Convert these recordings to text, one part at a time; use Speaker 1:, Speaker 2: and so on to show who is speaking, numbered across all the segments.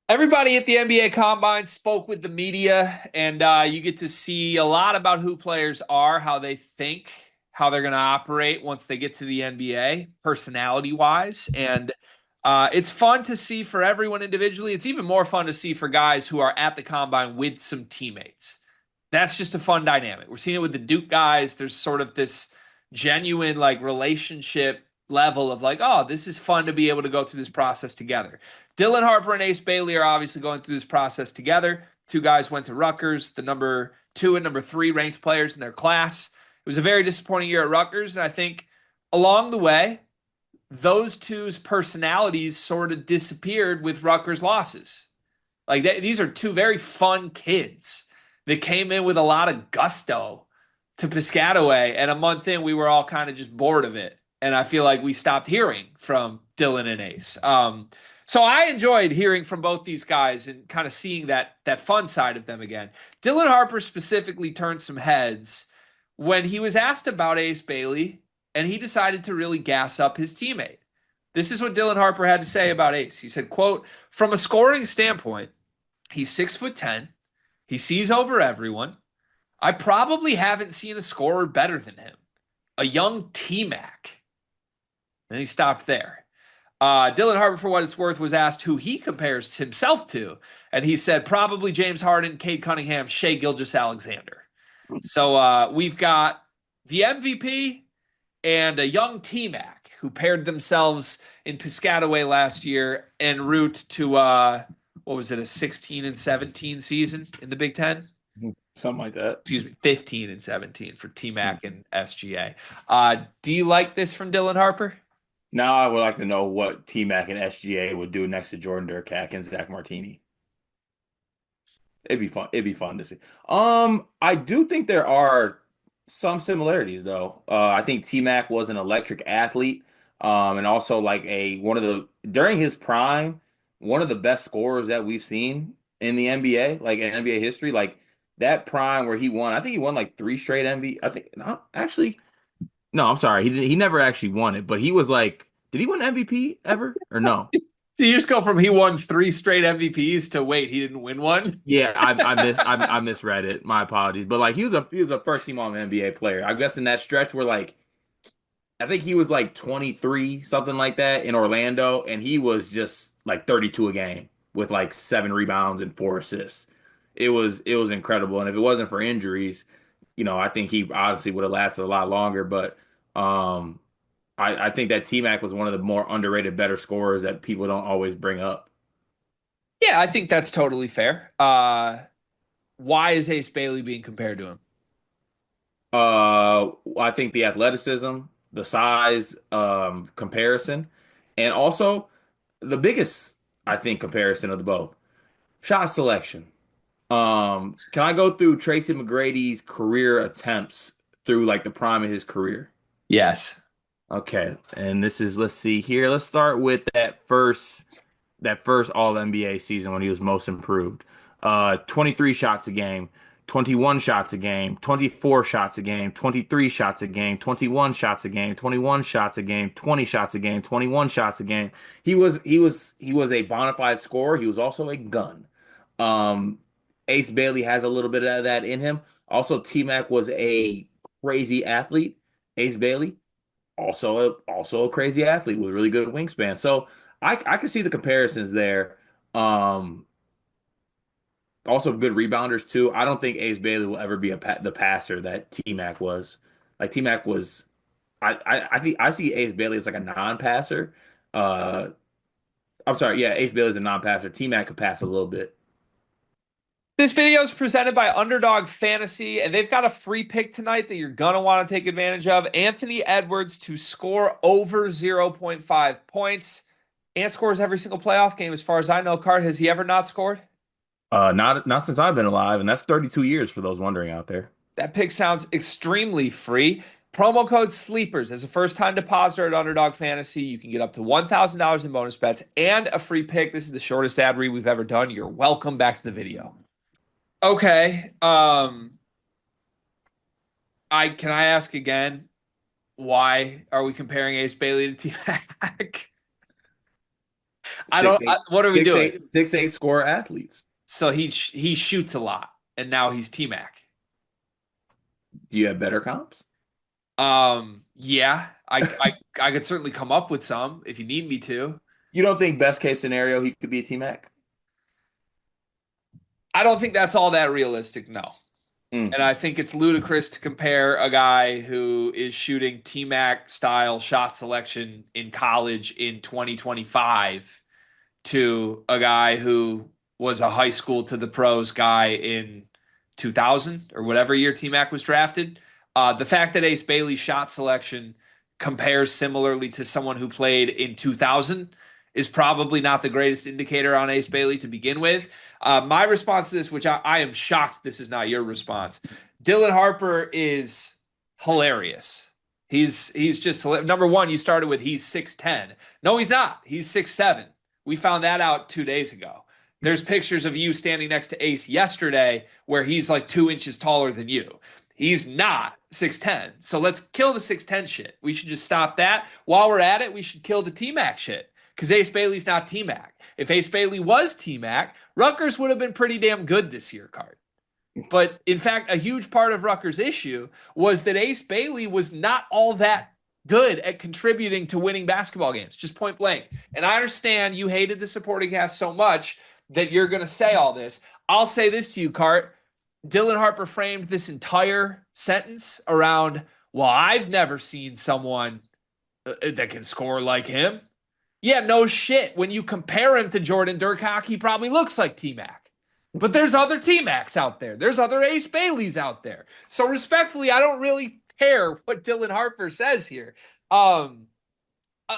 Speaker 1: Everybody at the NBA Combine spoke with the media, and you get to see a lot about who players are, how they think, how they're going to operate once they get to the NBA, personality wise. And it's fun to see for everyone individually. It's even more fun to see for guys who are at the Combine with some teammates. That's just a fun dynamic. We're seeing it with the Duke guys. There's sort of this genuine like relationship level of like, oh, this is fun to be able to go through this process together. Dylan Harper and Ace Bailey are obviously going through this process together. Two guys went to Rutgers, the number 2 and number 3 ranked players in their class. It was a very disappointing year at Rutgers, and I think along the way, those two's personalities sort of disappeared with Rutgers losses. Like these are two very fun kids that came in with a lot of gusto to Piscataway, and a month in, we were all kind of just bored of it, and I feel like we stopped hearing from Dylan and Ace. So I enjoyed hearing from both these guys and kind of seeing that fun side of them again. Dylan Harper specifically turned some heads when he was asked about Ace Bailey, and he decided to really gas up his teammate. This is what Dylan Harper had to say about Ace. He said, quote, from a scoring standpoint, he's 6'10". He sees over everyone. I probably haven't seen a scorer better than him. A young T-Mac. And he stopped there. Dylan Harper, for what it's worth, was asked who he compares himself to. And he said probably James Harden, Cade Cunningham, Shea Gilgeous-Alexander. So we've got the MVP and a young T-Mac who paired themselves in Piscataway last year en route to, what was it, a 16 and 17 season in the Big Ten?
Speaker 2: Something like that.
Speaker 1: Excuse me, 15 and 17 for T-Mac and SGA. Do you like this from Dylan Harper?
Speaker 2: Now I would like to know what T-Mac and SGA would do next to Jordan Durkak and Zach Martini. It'd be fun. It'd be fun to see. I do think there are some similarities though. I think T-Mac was an electric athlete, and also like a one of the during his prime, one of the best scorers that we've seen in the NBA, like in NBA history. Like that prime where he won. I think he won like three straight MVP. I think no, actually, no, I'm sorry. He didn't. He never actually won it, but he was like, did he win MVP ever or no?
Speaker 1: Do you just go from he won 3 straight MVPs to wait, he didn't win one?
Speaker 2: Yeah, I misread it. My apologies. But like he was a first team All NBA player. I guess in that stretch where like I think he was like 23, something like that in Orlando, and he was just like 32 a game with like 7 rebounds and 4 assists. It was incredible. And if it wasn't for injuries, I think he obviously would have lasted a lot longer. But um I think that T-Mac was one of the more underrated, better scorers that people don't always bring up.
Speaker 1: Yeah, I think that's totally fair. Why is Ace Bailey being compared to him?
Speaker 2: I think the athleticism, the size, comparison, and also the biggest, I think, comparison of the both, shot selection. Can I go through Tracy McGrady's career attempts through like the prime of his career?
Speaker 1: Yes.
Speaker 2: Okay, and this is let's see here. Let's start with that first All NBA season when he was most improved. 23 shots a game, 21 shots a game, 24 shots a game, 23 shots a game, 21 shots a game, 21 shots a game, 20 shots a game, 21 shots a game. He was a bona fide scorer. He was also a gun. Um, Ace Bailey has a little bit of that in him. Also, T-Mac was a crazy athlete. Ace Bailey also a crazy athlete with a really good wingspan. So I can see the comparisons there. Um, Also good rebounders too. I don't think Ace Bailey will ever be the passer that T-Mac was. Like T-Mac was, I think I see Ace Bailey as like a non-passer. Uh, I'm sorry, yeah, Ace Bailey is a non-passer. T-Mac could pass a little bit.
Speaker 1: This video is presented by Underdog Fantasy, and they've got a free pick tonight that you're going to want to take advantage of. Anthony Edwards to score over 0.5 points. Ant scores every single playoff game, as far as I know. Card, has he ever not scored?
Speaker 2: Not since I've been alive, and that's 32 years for those wondering out there.
Speaker 1: That pick sounds extremely free. Promo code SLEEPERS as a first time depositor at Underdog Fantasy. You can get up to $1,000 in bonus bets and a free pick. This is the shortest ad read we've ever done. You're welcome. Back to the video. Okay. I ask again, why are we comparing Ace Bailey to T-Mac? I don't.
Speaker 2: Six eight,
Speaker 1: What are we
Speaker 2: six
Speaker 1: doing?
Speaker 2: eight, 6'8" score athletes.
Speaker 1: So he shoots a lot, and now he's T Mac.
Speaker 2: Do you have better comps?
Speaker 1: Yeah, I could certainly come up with some if you need me to.
Speaker 2: You don't think best case scenario he could be a T-Mac?
Speaker 1: I don't think that's all that realistic, no.
Speaker 2: Mm.
Speaker 1: And I think it's ludicrous to compare a guy who is shooting T-Mac style shot selection in college in 2025 to a guy who was a high school to the pros guy in 2000 or whatever year T Mac was drafted. The fact that Ace Bailey's shot selection compares similarly to someone who played in 2000 is probably not the greatest indicator on Ace Bailey to begin with. My response to this, which I am shocked this is not your response, Dylan Harper is hilarious. He's just number one. You started with he's 6'10". No, he's not. He's 6'7". We found that out 2 days ago. There's pictures of you standing next to Ace yesterday where he's like 2 inches taller than you. He's not 6'10". So let's kill the 6'10 shit. We should just stop that. While we're at it, we should kill the T Mac shit because Ace Bailey's not T Mac. If Ace Bailey was T Mac, Rutgers would have been pretty damn good this year, Card. But in fact, a huge part of Rutgers' issue was that Ace Bailey was not all that good at contributing to winning basketball games, just point blank. And I understand you hated the supporting cast so much that you're going to say all this. I'll say this to you, Cart. Dylan Harper framed this entire sentence around, well, I've never seen someone that can score like him. Yeah, no shit. When you compare him to Jordan Durcock, he probably looks like T-Mac. But there's other T-Macs out there. There's other Ace Baileys out there. So respectfully, I don't really care what Dylan Harper says here.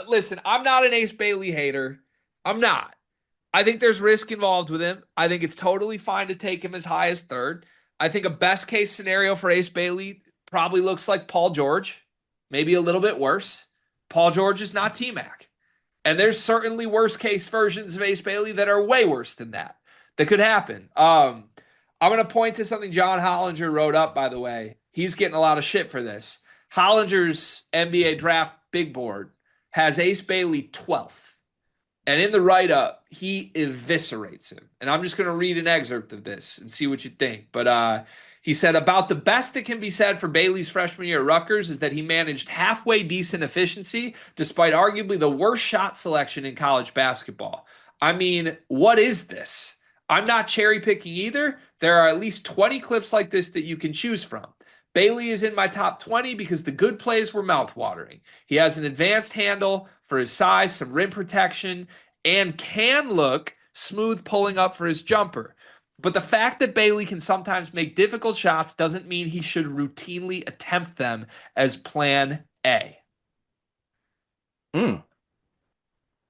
Speaker 1: Listen, I'm not an Ace Bailey hater. I'm not. I think there's risk involved with him. I think it's totally fine to take him as high as third. I think a best case scenario for Ace Bailey probably looks like Paul George, maybe a little bit worse. Paul George is not T-Mac. And there's certainly worst case versions of Ace Bailey that are way worse than that could happen. I'm going to point to something John Hollinger wrote up, by the way. He's getting a lot of shit for this. Hollinger's NBA draft big board has Ace Bailey 12th. And in the write-up, he eviscerates him. And I'm just going to read an excerpt of this and see what you think. But he said, about the best that can be said for Bailey's freshman year at Rutgers is that he managed halfway decent efficiency despite arguably the worst shot selection in college basketball. I mean, what is this? I'm not cherry picking either. There are at least 20 clips like this that you can choose from. Bailey is in my top 20 because the good plays were mouthwatering. He has an advanced handle for his size, some rim protection, and can look smooth pulling up for his jumper. But the fact that Bailey can sometimes make difficult shots doesn't mean he should routinely attempt them as plan A.
Speaker 2: Mm.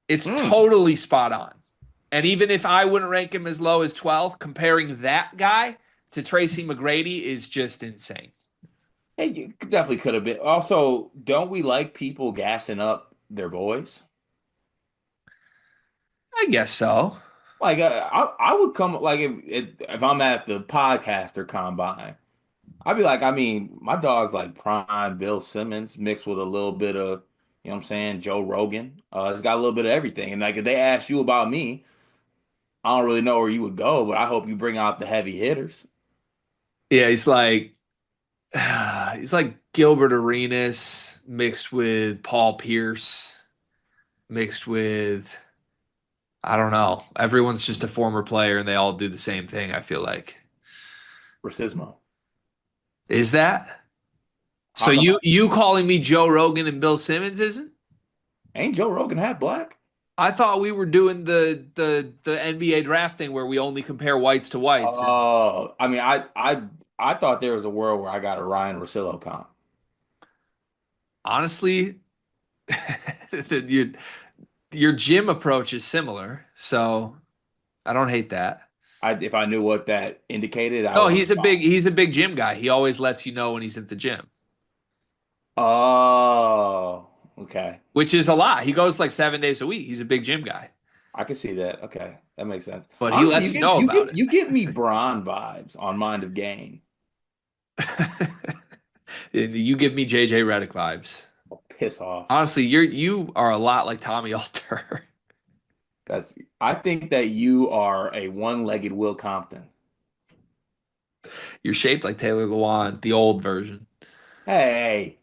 Speaker 1: It's
Speaker 2: Mm.
Speaker 1: totally spot on. And even if I wouldn't rank him as low as 12th, comparing that guy to Tracy McGrady is just insane.
Speaker 2: Hey, you definitely could have been. Also, don't we like people gassing up their boys?
Speaker 1: I guess so.
Speaker 2: Like, I would come like if I'm at the podcaster combine, I'd be like, I mean, my dog's like prime Bill Simmons mixed with a little bit of, you know what I'm saying, Joe Rogan. It's got a little bit of everything. And like, if they ask you about me, I don't really know where you would go, but I hope you bring out the heavy hitters.
Speaker 1: Yeah, he's like Gilbert Arenas mixed with Paul Pierce, mixed with I don't know. Everyone's just a former player and they all do the same thing, I feel like.
Speaker 2: Racismo.
Speaker 1: Is that? So
Speaker 2: How come
Speaker 1: you calling me Joe Rogan and Bill Simmons isn't?
Speaker 2: ain't Joe Rogan half black?
Speaker 1: I thought we were doing the NBA draft thing where we only compare whites to whites. And
Speaker 2: Oh, I mean, I thought there was a world where I got a Ryan Russillo comp.
Speaker 1: honestly, your your gym approach is similar, so I don't hate that.
Speaker 2: If I knew what that indicated, I
Speaker 1: No,
Speaker 2: would have followed.
Speaker 1: he's a big gym guy. He always lets you know when he's at the gym,
Speaker 2: Oh, okay.
Speaker 1: which is a lot. He goes like 7 days a week. He's a big gym guy,
Speaker 2: I can see that. Okay, that makes sense.
Speaker 1: but he
Speaker 2: Honestly,
Speaker 1: lets you know about
Speaker 2: you get me Bron vibes on Mind of Game.
Speaker 1: it. You give me JJ Redick vibes.
Speaker 2: Piss off.
Speaker 1: Honestly, you are a lot like Tommy Alter.
Speaker 2: That's I think that you are a one-legged Will Compton.
Speaker 1: You're shaped like Taylor Lewan, the old version.
Speaker 2: Hey.